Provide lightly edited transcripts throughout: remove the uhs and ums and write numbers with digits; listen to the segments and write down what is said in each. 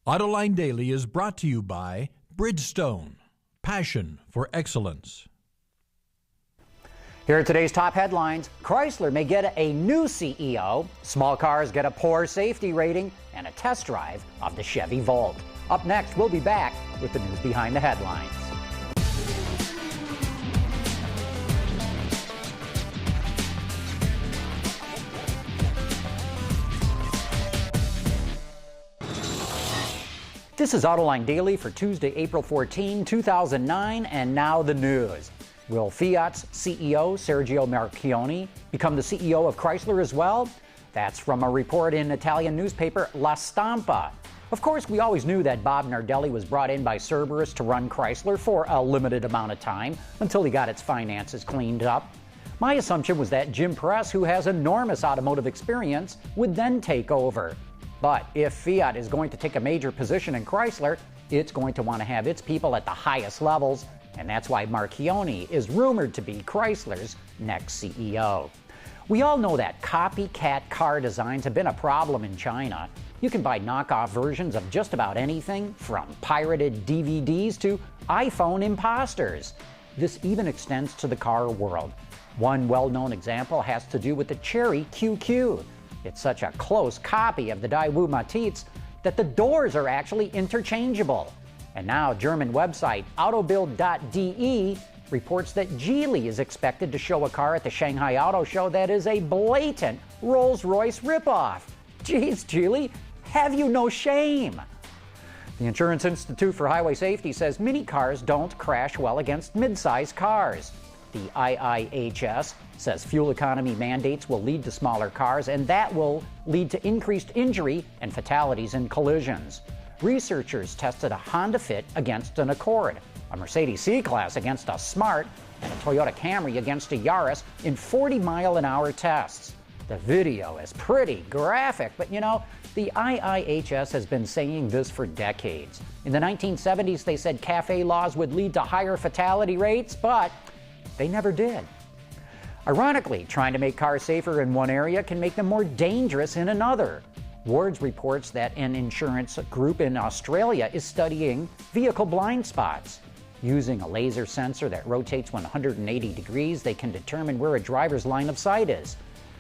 Autoline Daily is brought to you by Bridgestone, passion for excellence. Here are today's top headlines. Chrysler may get a new CEO, small cars get a poor safety rating, and a test drive of the Chevy Volt. Up next, we'll be back with the news behind the headlines. This is Autoline Daily for Tuesday, April 14, 2009, and now the news. Will Fiat's CEO, Sergio Marchione, become the CEO of Chrysler as well? That's from a report in Italian newspaper La Stampa. Of course, we always knew that Bob Nardelli was brought in by Cerberus to run Chrysler for a limited amount of time until he got its finances cleaned up. My assumption was that Jim Press, who has enormous automotive experience, would then take over. But if Fiat is going to take a major position in Chrysler, it's going to want to have its people at the highest levels, and that's why Marchione is rumored to be Chrysler's next CEO. We all know that copycat car designs have been a problem in China. You can buy knockoff versions of just about anything, from pirated DVDs to iPhone imposters. This even extends to the car world. One well-known example has to do with the Chery QQ. It's such a close copy of the Daewoo Matiz that the doors are actually interchangeable. And now German website Autobild.de reports that Geely is expected to show a car at the Shanghai Auto Show that is a blatant Rolls-Royce ripoff. Geez, Geely, have you no shame? The Insurance Institute for Highway Safety says minicars don't crash well against midsize cars. The IIHS says fuel economy mandates will lead to smaller cars, and that will lead to increased injury and fatalities in collisions. Researchers tested a Honda Fit against an Accord, a Mercedes C-Class against a Smart, and a Toyota Camry against a Yaris in 40-mile-an-hour tests. The video is pretty graphic, but you know, the IIHS has been saying this for decades. In the 1970s, they said CAFE laws would lead to higher fatality rates, but they never did. Ironically, trying to make cars safer in one area can make them more dangerous in another. Wards reports that an insurance group in Australia is studying vehicle blind spots. Using a laser sensor that rotates 180 degrees, they can determine where a driver's line of sight is.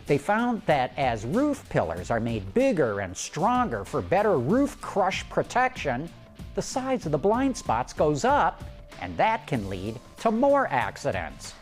They found that as roof pillars are made bigger and stronger for better roof crush protection, the size of the blind spots goes up, and that can lead to more accidents.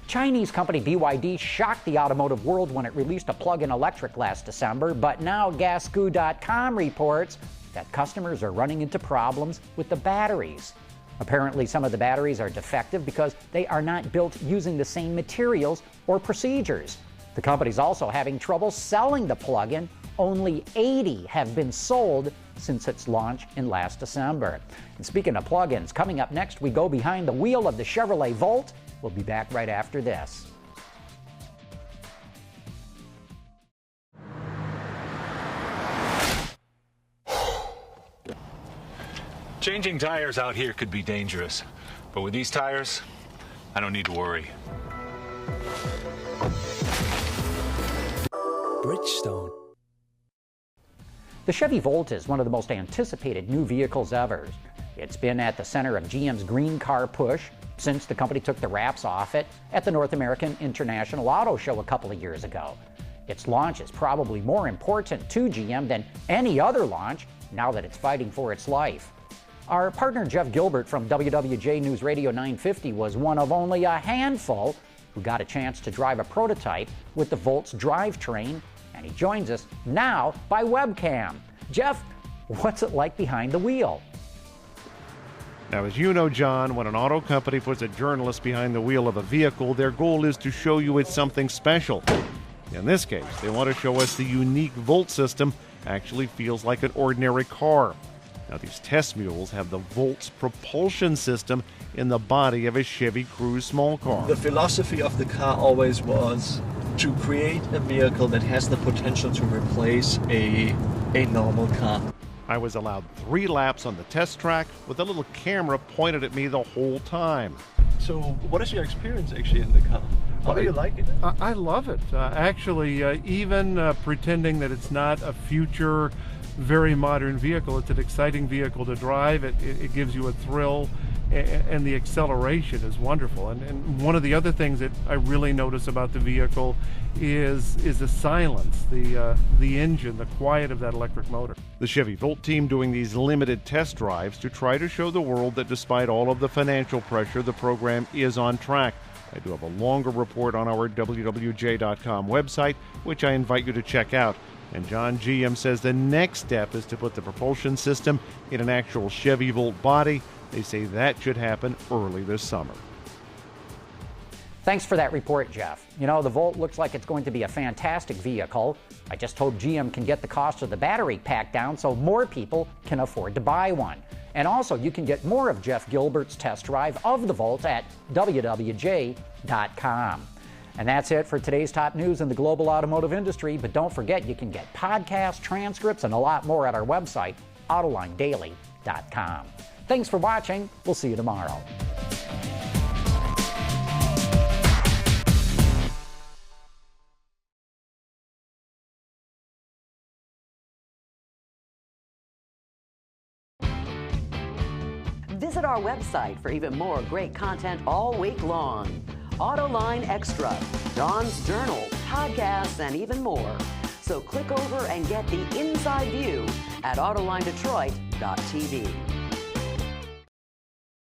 Chinese company BYD shocked the automotive world when it released a plug-in electric last December, but now Gasgoo.com reports that customers are running into problems with the batteries. Apparently, some of the batteries are defective because they are not built using the same materials or procedures. The company's also having trouble selling the plug-in. Only 80 have been sold since its launch in last December. And speaking of plug-ins, coming up next, we go behind the wheel of the Chevrolet Volt. We'll be back right after this. Changing tires out here could be dangerous, but with these tires, I don't need to worry. Bridgestone. The Chevy Volt is one of the most anticipated new vehicles ever. It's been at the center of GM's green car push since the company took the wraps off it at the North American International Auto Show a couple of years ago. Its launch is probably more important to GM than any other launch now that it's fighting for its life. Our partner Jeff Gilbert from WWJ News Radio 950 was one of only a handful who got a chance to drive a prototype with the Volt's drivetrain, and he joins us now by webcam. Jeff, what's it like behind the wheel? Now, as you know, John, when an auto company puts a journalist behind the wheel of a vehicle, their goal is to show you it's something special. In this case, they want to show us the unique Volt system actually feels like an ordinary car. Now, these test mules have the Volt's propulsion system in the body of a Chevy Cruze small car. The philosophy of the car always was to create a vehicle that has the potential to replace a normal car. I was allowed 3 laps on the test track with a little camera pointed at me the whole time. So what is your experience actually in the car? How do you like it? I love it. Actually, even pretending that it's not a future very modern vehicle. It's an exciting vehicle to drive. It gives you a thrill, and the acceleration is wonderful. And one of the other things that I really notice about the vehicle is the silence, the engine, the quiet of that electric motor. The Chevy Volt team doing these limited test drives to try to show the world that despite all of the financial pressure, the program is on track. I do have a longer report on our WWJ.com website, which I invite you to check out. And John GM says the next step is to put the propulsion system in an actual Chevy Volt body. They say that should happen early this summer. Thanks for that report, Jeff. You know, the Volt looks like it's going to be a fantastic vehicle. I just hope GM can get the cost of the battery pack down so more people can afford to buy one. And also, you can get more of Jeff Gilbert's test drive of the Volt at WWJ.com. And that's it for today's top news in the global automotive industry. But don't forget, you can get podcasts, transcripts, and a lot more at our website, AutolineDaily.com. Thanks for watching. We'll see you tomorrow. Visit our website for even more great content all week long. Autoline Extra, Don's Journal, podcasts, and even more. So click over and get the inside view at AutolineDetroit.tv.